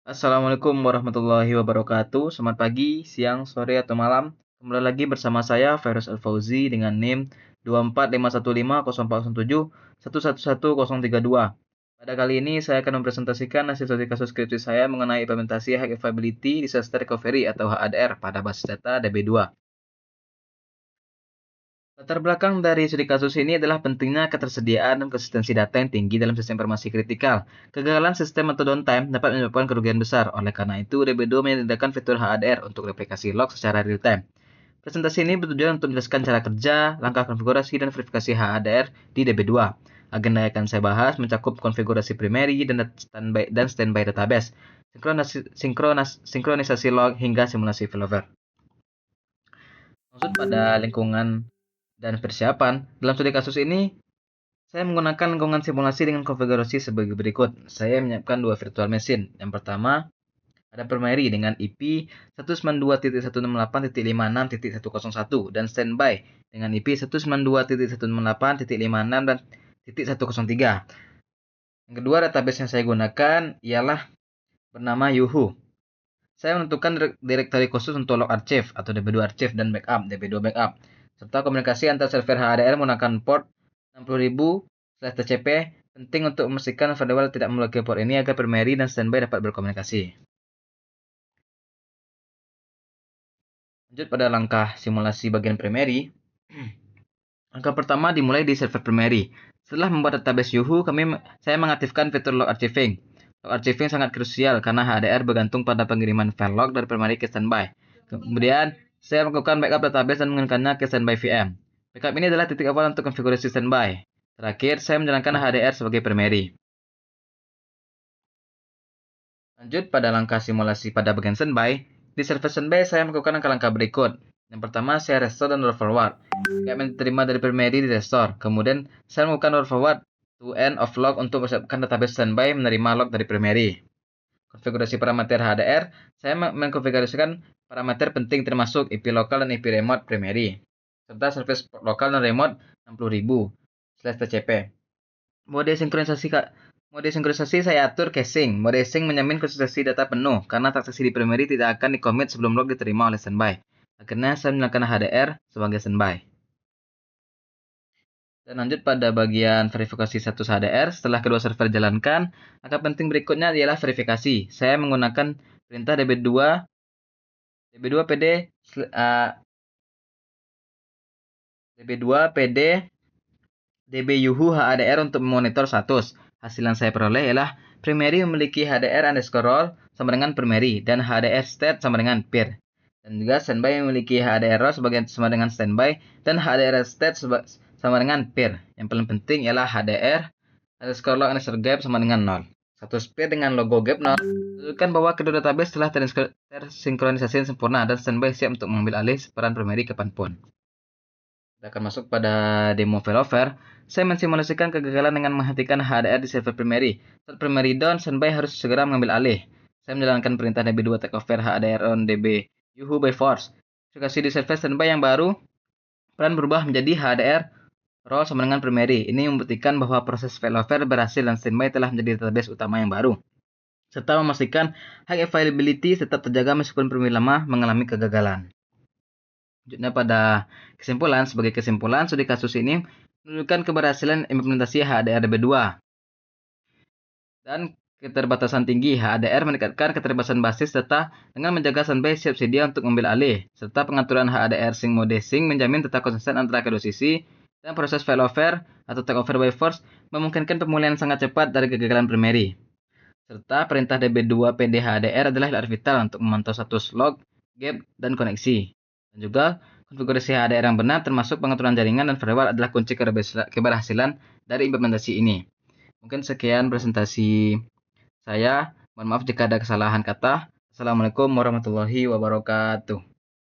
Assalamualaikum warahmatullahi wabarakatuh. Selamat pagi, siang, sore, atau malam. Kembali lagi bersama saya, Fairuz Al-Fauzi, dengan NIM 2451507111032. Pada kali ini, saya akan mempresentasikan hasil studi kasus skripsi saya mengenai implementasi High Availability Disaster Recovery atau HADR pada basis data DB2. Latar belakang dari studi kasus ini adalah pentingnya ketersediaan dan konsistensi data yang tinggi dalam sistem informasi kritikal. Kegagalan sistem atau downtime dapat menyebabkan kerugian besar. Oleh karena itu, DB2 menyediakan fitur HADR untuk replikasi log secara real-time. Presentasi ini bertujuan untuk menjelaskan cara kerja, langkah konfigurasi, dan verifikasi HADR di DB2. Agenda yang akan saya bahas mencakup konfigurasi primary dan standby database, sinkronisasi log, hingga simulasi failover. Maksud pada lingkungan dan persiapan, dalam studi kasus ini, saya menggunakan lingkungan simulasi dengan konfigurasi sebagai berikut. Saya menyiapkan dua virtual machine. Yang pertama, ada primary dengan IP 192.168.56.101 dan standby dengan IP 192.168.56 dan .103. Yang kedua, database yang saya gunakan ialah bernama Yuhu. Saya menentukan direktori khusus untuk log archive atau DB2 archive dan backup DB2 backup, serta komunikasi antar server HDR menggunakan port 60.000/TCP. Penting untuk memastikan firewall tidak memblokir port ini agar primary dan standby dapat berkomunikasi. Lanjut pada langkah simulasi bagian primary. Langkah pertama dimulai di server primary. Setelah membuat database Yuhu, saya mengaktifkan fitur log archiving. Log archiving sangat krusial karena HDR bergantung pada pengiriman file log dari primary ke standby. Kemudian, saya melakukan backup database dan mengirimkannya ke standby VM. Backup ini adalah titik awal untuk konfigurasi standby. Terakhir, saya menjalankan HDR sebagai primary. Lanjut pada langkah simulasi pada bagian standby. Di server standby, saya melakukan langkah-langkah berikut. Yang pertama, saya restore dan roll forward. Backup yang diterima dari primary di restore. Kemudian, saya melakukan roll forward to end of log untuk mempersiapkan database standby menerima log dari primary. Konfigurasi parameter HDR, saya mengkonfigurasikan parameter penting termasuk IP lokal dan IP remote primary, serta service port lokal dan remote 60.000/TCP. Mode sinkronisasi saya atur caching. Mode sync menjamin konsistensi data penuh karena transaksi di primary tidak akan di-commit sebelum log diterima oleh standby. Akhirnya saya menyalakan HDR sebagai standby. Dan lanjut pada bagian verifikasi status HDR. Setelah kedua server dijalankan, langkah penting berikutnya ialah verifikasi. Saya menggunakan perintah db2 pd db yuhu HADR untuk memonitor status. Hasil yang saya peroleh ialah primary memiliki HDR underscore roll sama dengan primary dan HDR state sama dengan peer. Dan juga standby memiliki HDR roll sama dengan standby dan HDR state sama dengan peer. Yang paling penting ialah HDR underscore log underscore gap sama dengan 0. Status peer dengan logo gap 0 menunjukkan bahwa kedua database telah tersinkronisasi sempurna dan standby siap untuk mengambil alih peran primary kapanpun. Kita akan masuk pada demo failover. Saya mensimulasikan kegagalan dengan menghentikan HDR di server primary. Saat primary down, standby harus segera mengambil alih. Saya menjalankan perintah db2 takeover HDR on db yuhu by force. Verifikasi di server standby yang baru, peran berubah menjadi HDR roll sama dengan primary. Ini membuktikan bahwa proses failover berhasil dan standby telah menjadi database utama yang baru, serta memastikan high availability tetap terjaga meskipun primary lama mengalami kegagalan. Selanjutnya pada kesimpulan, sebagai kesimpulan, studi kasus ini menunjukkan keberhasilan implementasi HADR DB2 dan keterbatasan tinggi. HADR meningkatkan keterbatasan basis data dengan menjaga standby siap sedia untuk mengambil alih, serta pengaturan HADR sync mode sync menjamin tetap konsisten antara kedua sisi, dan proses failover atau takeover by force memungkinkan pemulihan sangat cepat dari kegagalan primary. Serta perintah db2 pd HADR adalah vital untuk memantau status log, gap, dan koneksi. Dan juga konfigurasi HDR yang benar termasuk pengaturan jaringan dan firewall adalah kunci keberhasilan dari implementasi ini. Mungkin sekian presentasi saya. Mohon maaf jika ada kesalahan kata. Assalamualaikum warahmatullahi wabarakatuh.